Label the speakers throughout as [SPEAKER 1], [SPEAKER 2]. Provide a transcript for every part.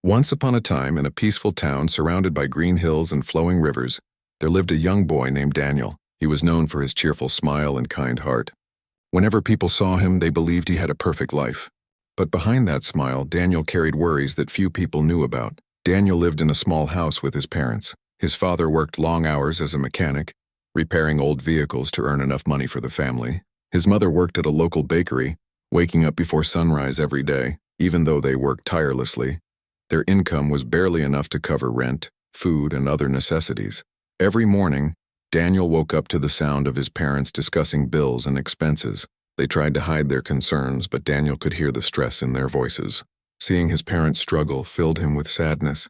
[SPEAKER 1] Once upon a time, in a peaceful town surrounded by green hills and flowing rivers, there lived a young boy named Daniel. He was known for his cheerful smile and kind heart. Whenever people saw him, they believed he had a perfect life. But behind that smile, Daniel carried worries that few people knew about. Daniel lived in a small house with his parents. His father worked long hours as a mechanic, repairing old vehicles to earn enough money for the family. His mother worked at a local bakery, waking up before sunrise every day. Even though they worked tirelessly, their income was barely enough to cover rent, food, and other necessities. Every morning, Daniel woke up to the sound of his parents discussing bills and expenses. They tried to hide their concerns, but Daniel could hear the stress in their voices. Seeing his parents struggle filled him with sadness,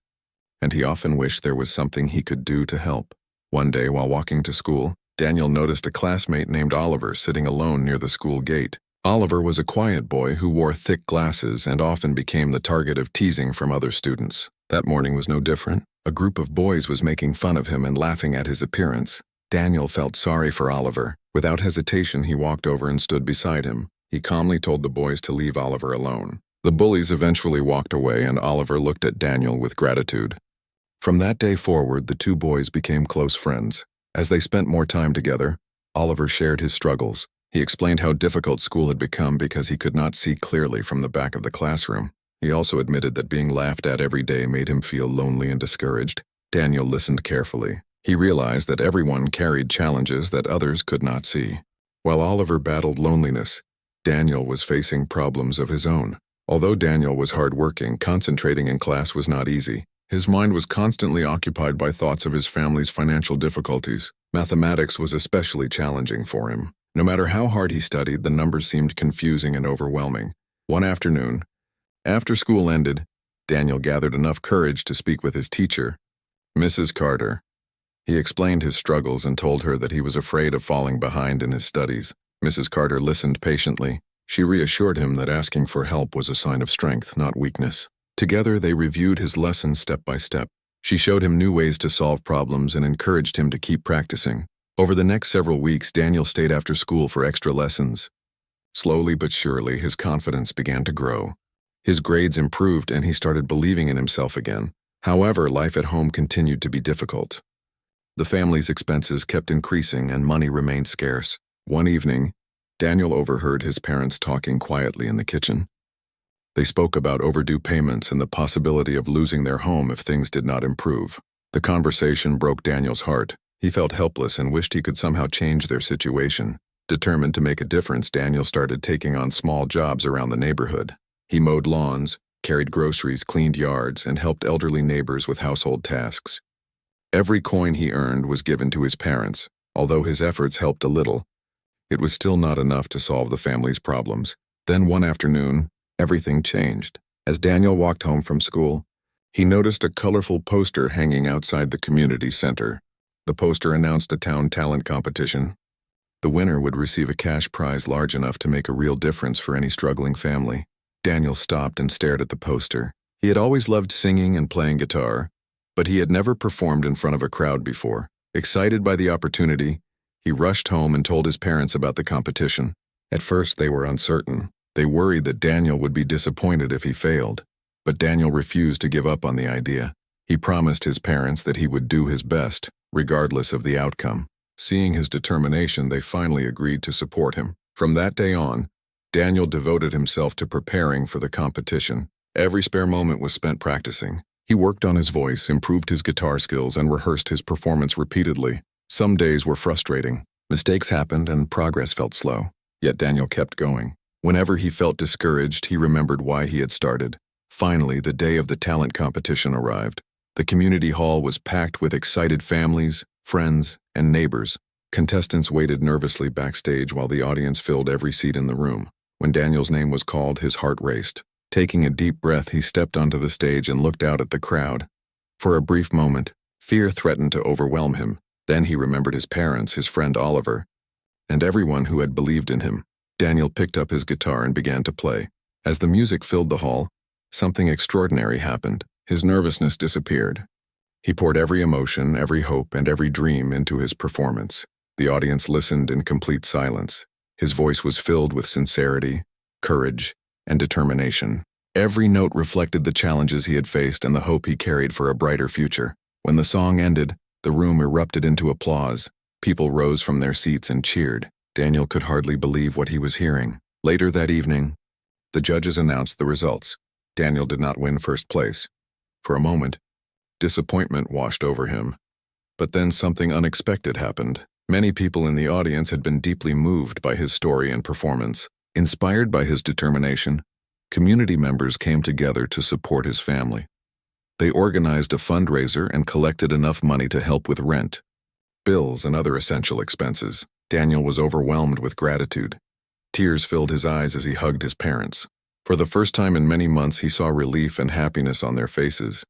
[SPEAKER 1] and he often wished there was something he could do to help. One day, while walking to school, Daniel noticed a classmate named Oliver sitting alone near the school gate. Oliver was a quiet boy who wore thick glasses and often became the target of teasing from other students. That morning was no different. A group of boys was making fun of him and laughing at his appearance. Daniel felt sorry for Oliver. Without hesitation, he walked over and stood beside him. He calmly told the boys to leave Oliver alone. The bullies eventually walked away, and Oliver looked at Daniel with gratitude. From that day forward, the two boys became close friends. As they spent more time together, Oliver shared his struggles. He explained how difficult school had become because he could not see clearly from the back of the classroom. He also admitted that being laughed at every day made him feel lonely and discouraged. Daniel listened carefully. He realized that everyone carried challenges that others could not see. While Oliver battled loneliness, Daniel was facing problems of his own. Although Daniel was hardworking, concentrating in class was not easy. His mind was constantly occupied by thoughts of his family's financial difficulties. Mathematics was especially challenging for him. No matter how hard he studied, the numbers seemed confusing and overwhelming. One afternoon, after school ended, Daniel gathered enough courage to speak with his teacher, Mrs. Carter. He explained his struggles and told her that he was afraid of falling behind in his studies. Mrs. Carter listened patiently. She reassured him that asking for help was a sign of strength, not weakness. Together, they reviewed his lessons step by step. She showed him new ways to solve problems and encouraged him to keep practicing. Over the next several weeks, Daniel stayed after school for extra lessons. Slowly but surely, his confidence began to grow. His grades improved and he started believing in himself again. However, life at home continued to be difficult. The family's expenses kept increasing and money remained scarce. One evening, Daniel overheard his parents talking quietly in the kitchen. They spoke about overdue payments and the possibility of losing their home if things did not improve. The conversation broke Daniel's heart. He felt helpless and wished he could somehow change their situation. Determined to make a difference, Daniel started taking on small jobs around the neighborhood. He mowed lawns, carried groceries, cleaned yards, and helped elderly neighbors with household tasks. Every coin he earned was given to his parents. Although his efforts helped a little, it was still not enough to solve the family's problems. Then one afternoon, everything changed. As Daniel walked home from school, he noticed a colorful poster hanging outside the community center. The poster announced a town talent competition. The winner would receive a cash prize large enough to make a real difference for any struggling family. Daniel stopped and stared at the poster. He had always loved singing and playing guitar, but he had never performed in front of a crowd before. Excited by the opportunity, he rushed home and told his parents about the competition. At first, they were uncertain. They worried that Daniel would be disappointed if he failed. But Daniel refused to give up on the idea. He promised his parents that he would do his best, regardless of the outcome. Seeing his determination, they finally agreed to support him. From that day on, Daniel devoted himself to preparing for the competition. Every spare moment was spent practicing. He worked on his voice, improved his guitar skills, and rehearsed his performance repeatedly. Some days were frustrating. Mistakes happened and progress felt slow. Yet Daniel kept going. Whenever he felt discouraged, he remembered why he had started. Finally, the day of the talent competition arrived. The community hall was packed with excited families, friends, and neighbors. Contestants waited nervously backstage while the audience filled every seat in the room. When Daniel's name was called, his heart raced. Taking a deep breath, he stepped onto the stage and looked out at the crowd. For a brief moment, fear threatened to overwhelm him. Then he remembered his parents, his friend Oliver, and everyone who had believed in him. Daniel picked up his guitar and began to play. As the music filled the hall, something extraordinary happened. His nervousness disappeared. He poured every emotion, every hope, and every dream into his performance. The audience listened in complete silence. His voice was filled with sincerity, courage, and determination. Every note reflected the challenges he had faced and the hope he carried for a brighter future. When the song ended, the room erupted into applause. People rose from their seats and cheered. Daniel could hardly believe what he was hearing. Later that evening, the judges announced the results. Daniel did not win first place. For a moment, disappointment washed over him. But then something unexpected happened. Many people in the audience had been deeply moved by his story and performance. Inspired by his determination, community members came together to support his family. They organized a fundraiser and collected enough money to help with rent, bills, and other essential expenses. Daniel was overwhelmed with gratitude. Tears filled his eyes as he hugged his parents. For the first time in many months, he saw relief and happiness on their faces.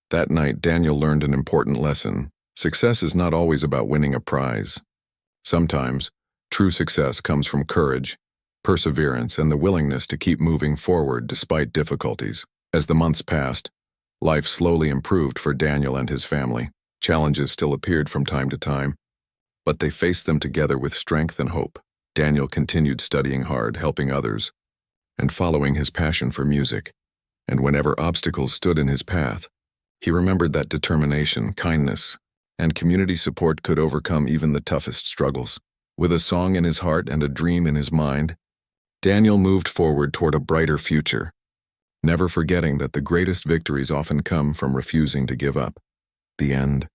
[SPEAKER 1] That night, Daniel learned an important lesson. Success is not always about winning a prize. Sometimes, true success comes from courage, perseverance, and the willingness to keep moving forward despite difficulties. As the months passed, life slowly improved for Daniel and his family. Challenges still appeared from time to time, but they faced them together with strength and hope. Daniel continued studying hard, helping others, and following his passion for music. And whenever obstacles stood in his path, he remembered that determination, kindness, and community support could overcome even the toughest struggles. With a song in his heart and a dream in his mind, Daniel moved forward toward a brighter future, never forgetting that the greatest victories often come from refusing to give up. The end.